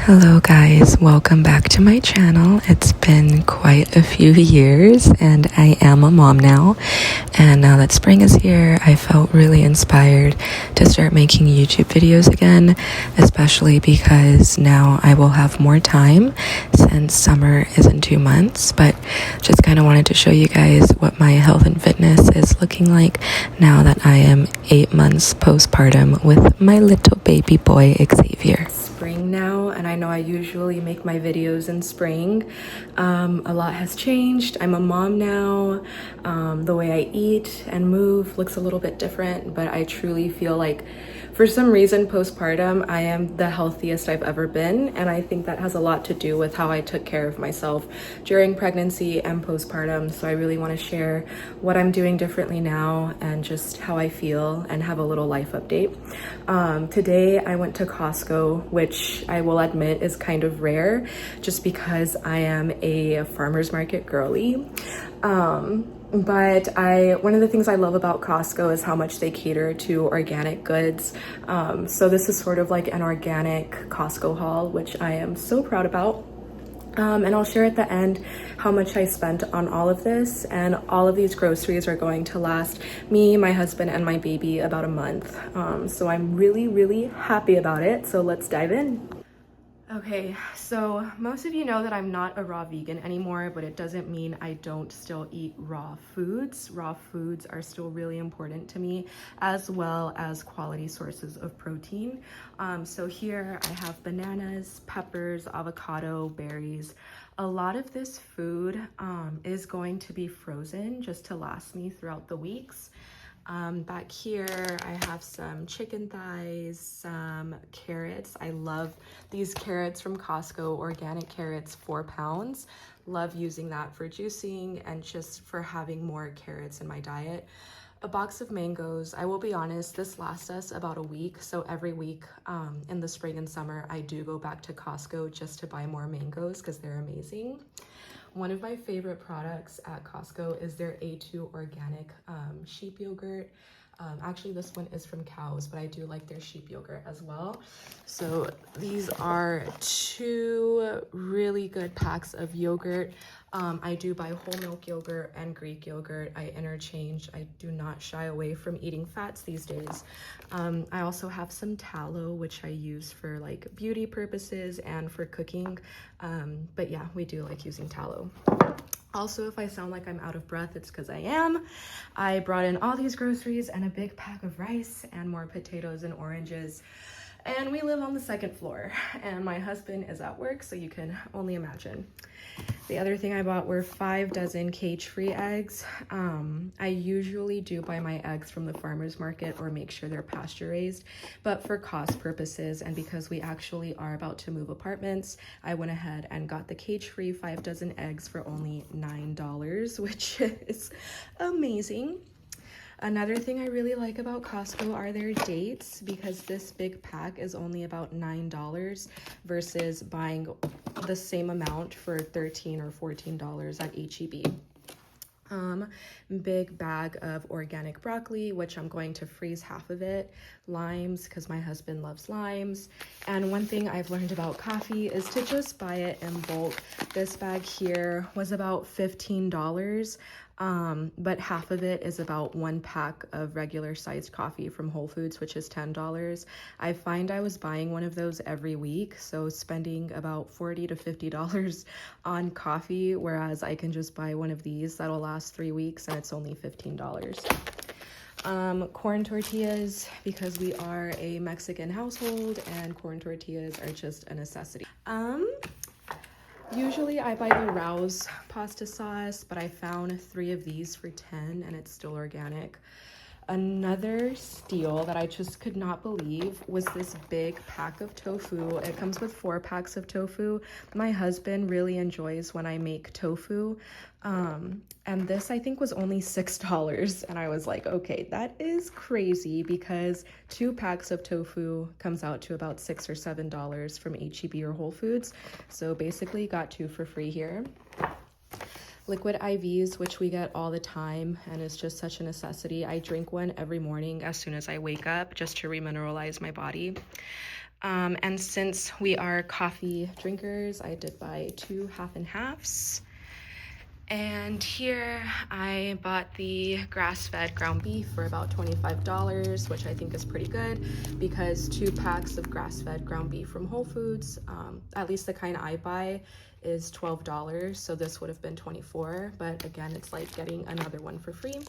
Hello guys, welcome back to my channel. It's been quite a few years and I am a mom now, and now that spring is here I felt really inspired to start making YouTube videos again, especially because now I will have more time since summer is in 2 months. But just kind of wanted to show you guys what my health and fitness is looking like now that I am 8 months postpartum with my little baby boy Xavier. Spring now, and I know I usually make my videos in spring. A lot has changed. I'm a mom now. The way I eat and move looks a little bit different, but I truly feel like for some reason postpartum I am the healthiest I've ever been, and I think that has a lot to do with how I took care of myself during pregnancy and postpartum. So I really want to share what I'm doing differently now and just how I feel and have a little life update. Today I went to Costco, which I will admit is kind of rare just because I am a farmer's market girly. But one of the things I love about Costco is how much they cater to organic goods. So this is sort of like an organic Costco haul, which I am so proud about. And I'll share at the end how much I spent on all of this, and all of these groceries are going to last me, my husband, and my baby about a month. So I'm really happy about it. So let's dive in. Okay, so most of you know that I'm not a raw vegan anymore, but it doesn't mean I don't still eat raw foods. Raw foods are still really important to me, as well as quality sources of protein. So here I have bananas, peppers, avocado, berries. A lot of this food is going to be frozen just to last me throughout the weeks. Back here I have some chicken thighs, some carrots. I love these carrots from Costco, organic carrots, 4 pounds. Love using that for juicing and just for having more carrots in my diet. A box of mangoes. I will be honest, this lasts us about a week. So every week in the spring and summer, I do go back to Costco just to buy more mangoes because they're amazing. One of my favorite products at Costco is their A2 organic sheep yogurt. Actually, this one is from cows, but I do like their sheep yogurt as well. So these are 2 really good packs of yogurt. I do buy whole milk yogurt and Greek yogurt. I interchange. I do not shy away from eating fats these days. I also have some tallow, which I use for like beauty purposes and for cooking. But yeah, we do like using tallow. Also, if I sound like I'm out of breath, it's because I am. I brought in all these groceries and a big pack of rice and more potatoes and oranges. And we live on the 2nd floor, and my husband is at work, so you can only imagine. The other thing I bought were 5 dozen cage-free eggs. I usually do buy my eggs from the farmer's market or make sure they're pasture raised, but for cost purposes and because we actually are about to move apartments, I went ahead and got the cage-free 5 dozen eggs for only $9, which is amazing. Another thing I really like about Costco are their dates, because this big pack is only about $9 versus buying the same amount for $13 or $14 at H-E-B. Big bag of organic broccoli, which I'm going to freeze half of it. Limes, because my husband loves limes. And one thing I've learned about coffee is to just buy it in bulk. This bag here was about $15. But half of it is about 1 pack of regular sized coffee from Whole Foods, which is $10. I find I was buying one of those every week, so spending about $40 to $50 on coffee, whereas I can just buy one of these that'll last 3 weeks and it's only $15. Corn tortillas, because we are a Mexican household and corn tortillas are just a necessity. Usually I buy the Rouse pasta sauce, but I found 3 of these for $10 and it's still organic. Another steal that I just could not believe was this big pack of tofu. It comes with 4 packs of tofu. My husband really enjoys when I make tofu. And this I think was only $6. And I was like, okay, that is crazy, because 2 packs of tofu comes out to about $6 or $7 from H-E-B or Whole Foods. So basically got 2 for free here. Liquid IVs, which we get all the time and is just such a necessity. I drink one every morning as soon as I wake up just to remineralize my body. And since we are coffee drinkers, I did buy 2 half and halves. And here I bought the grass-fed ground beef for about $25, which I think is pretty good because 2 packs of grass-fed ground beef from Whole Foods, at least the kind I buy, is $12. So this would have been $24, but again, it's like getting another one for free.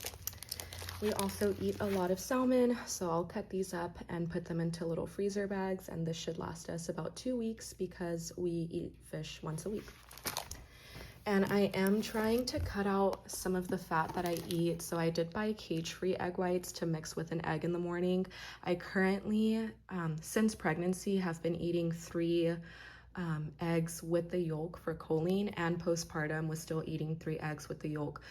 We also eat a lot of salmon, so I'll cut these up and put them into little freezer bags, and this should last us about 2 weeks because we eat fish once a week. And I am trying to cut out some of the fat that I eat, so I did buy cage-free egg whites to mix with an egg in the morning. I currently, since pregnancy, have been eating 3 eggs with the yolk for choline, and postpartum was still eating 3 eggs with the yolk.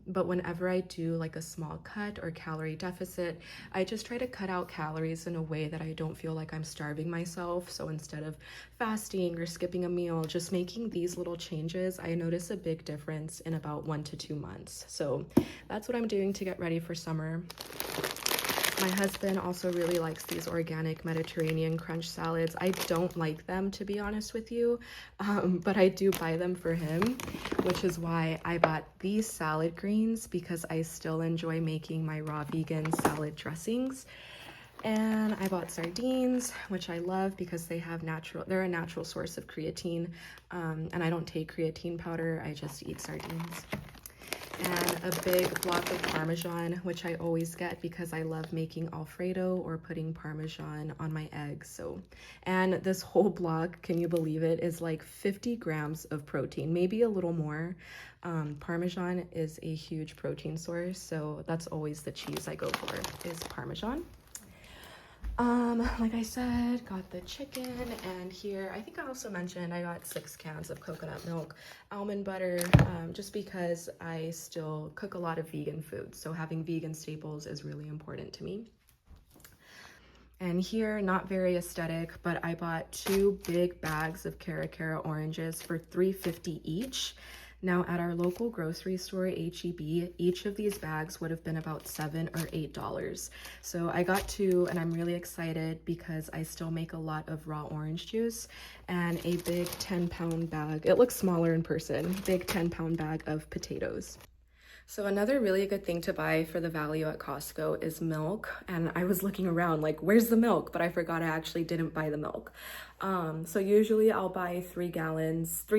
But whenever I do like a small cut or calorie deficit, I just try to cut out calories in a way that I don't feel like I'm starving myself. So instead of fasting or skipping a meal, just making these little changes, I notice a big difference in about 1 to 2 months. So that's what I'm doing to get ready for summer. My husband also really likes these organic Mediterranean crunch salads. I don't like them, to be honest with you, but I do buy them for him, which is why I bought these salad greens, because I still enjoy making my raw vegan salad dressings. And I bought sardines, which I love because they're a natural source of creatine, and I don't take creatine powder, I just eat sardines. And a big block of Parmesan, which I always get because I love making Alfredo or putting Parmesan on my eggs. So, and this whole block, can you believe it, is like 50 grams of protein, maybe a little more. Parmesan is a huge protein source, so that's always the cheese I go for, is Parmesan. Like I said, got the chicken, and here, I think I also mentioned I got 6 cans of coconut milk, almond butter, just because I still cook a lot of vegan food, so having vegan staples is really important to me. And here, not very aesthetic, but I bought 2 big bags of Cara oranges for $3.50 each. Now at our local grocery store, H-E-B, each of these bags would have been about $7 or $8. So I got 2, and I'm really excited because I still make a lot of raw orange juice, and a big 10-pound bag. It looks smaller in person, big 10-pound bag of potatoes. So another really good thing to buy for the value at Costco is milk. And I was looking around like, where's the milk? But I forgot I actually didn't buy the milk. So usually I'll buy 3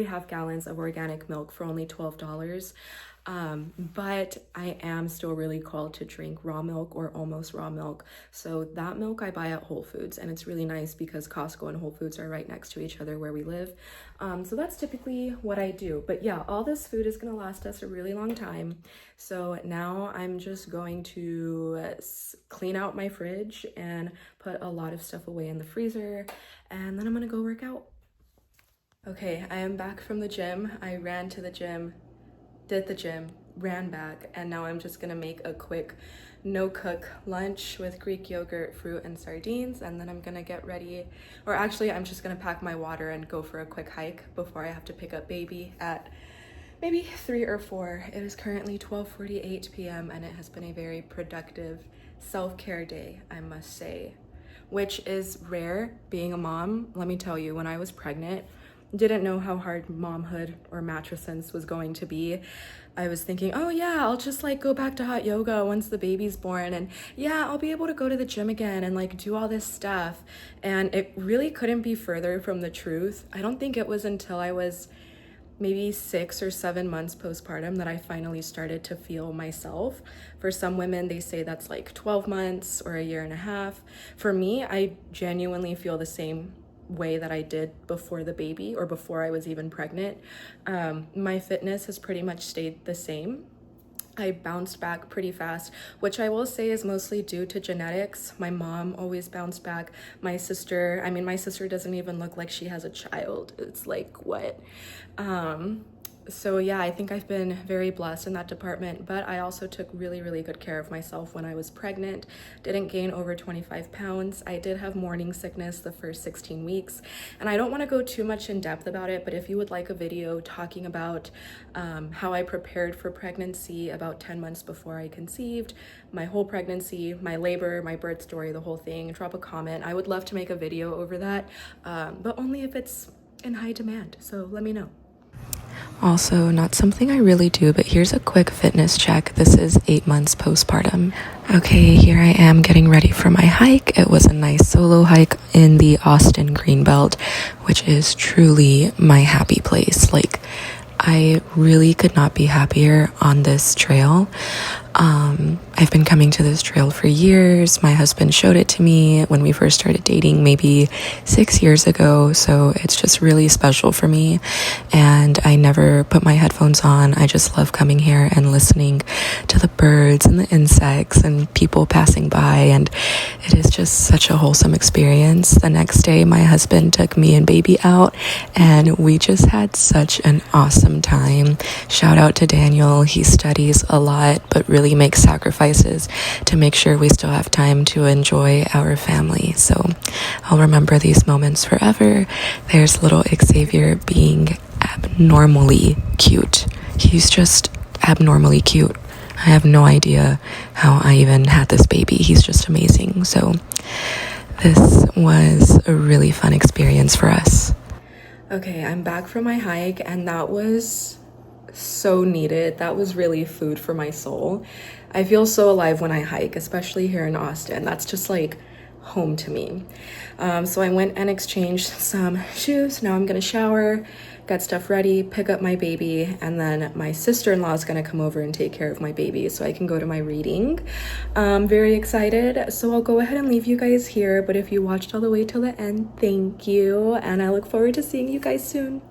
half gallons of organic milk for only $12. But I am still really called to drink raw milk or almost raw milk. So that milk I buy at Whole Foods, and it's really nice because Costco and Whole Foods are right next to each other where we live. So that's typically what I do. But yeah, all this food is gonna last us a really long time. So now I'm just going to clean out my fridge and put a lot of stuff away in the freezer, and then I'm gonna go work out. Okay, I am back from the gym. I ran to the gym, did the gym, ran back, and now I'm just gonna make a quick no-cook lunch with Greek yogurt, fruit, and sardines, and then I'm gonna get ready, or actually I'm just gonna pack my water and go for a quick hike before I have to pick up baby at maybe 3 or 4. It is currently 12:48 p.m. and it has been a very productive self-care day, I must say, which is rare being a mom. Let me tell you, when I was pregnant, didn't know how hard momhood or matrescence was going to be. I was thinking, oh yeah, I'll just like go back to hot yoga once the baby's born, and yeah, I'll be able to go to the gym again and like do all this stuff. And it really couldn't be further from the truth. I don't think it was until I was maybe 6 or 7 months postpartum that I finally started to feel myself. For some women, they say that's like 12 months or a year and a half. For me, I genuinely feel the same way that I did before the baby or before I was even pregnant. My fitness has pretty much stayed the same. I bounced back pretty fast, which I will say is mostly due to genetics. My mom always bounced back. My sister doesn't even look like she has a child. It's like, what? So yeah, I think I've been very blessed in that department, but I also took really, really good care of myself when I was pregnant. Didn't gain over 25 pounds. I did have morning sickness the first 16 weeks, and I don't want to go too much in depth about it, but if you would like a video talking about how I prepared for pregnancy about 10 months before I conceived, my whole pregnancy, my labor, my birth story, the whole thing, drop a comment. I would love to make a video over that, but only if it's in high demand, so let me know. Also, not something I really do, but here's a quick fitness check. This is 8 months postpartum. Okay, here I am getting ready for my hike. It was a nice solo hike in the Austin Greenbelt, which is truly my happy place. Like, I really could not be happier on this trail. I've been coming to this trail for years. My husband showed it to me when we first started dating, maybe 6 years ago. So it's just really special for me. And I never put my headphones on. I just love coming here and listening to the birds and the insects and people passing by. And it is just such a wholesome experience. The next day, my husband took me and baby out, and we just had such an awesome time. Shout out to Daniel. He studies a lot, but really makes sacrifices to make sure we still have time to enjoy our family. So I'll remember these moments forever. There's little Xavier being abnormally cute. He's just abnormally cute. I have no idea how I even had this baby. He's just amazing. So this was a really fun experience for us. Okay, I'm back from my hike, and that was so needed. That was really food for my soul. I feel so alive when I hike, especially here in Austin. That's just like home to me. So I went and exchanged some shoes. Now I'm gonna shower, get stuff ready, pick up my baby, and then my sister-in-law is gonna come over and take care of my baby so I can go to my reading. Very excited. So I'll go ahead and leave you guys here, but if you watched all the way till the end, thank you, and I look forward to seeing you guys soon.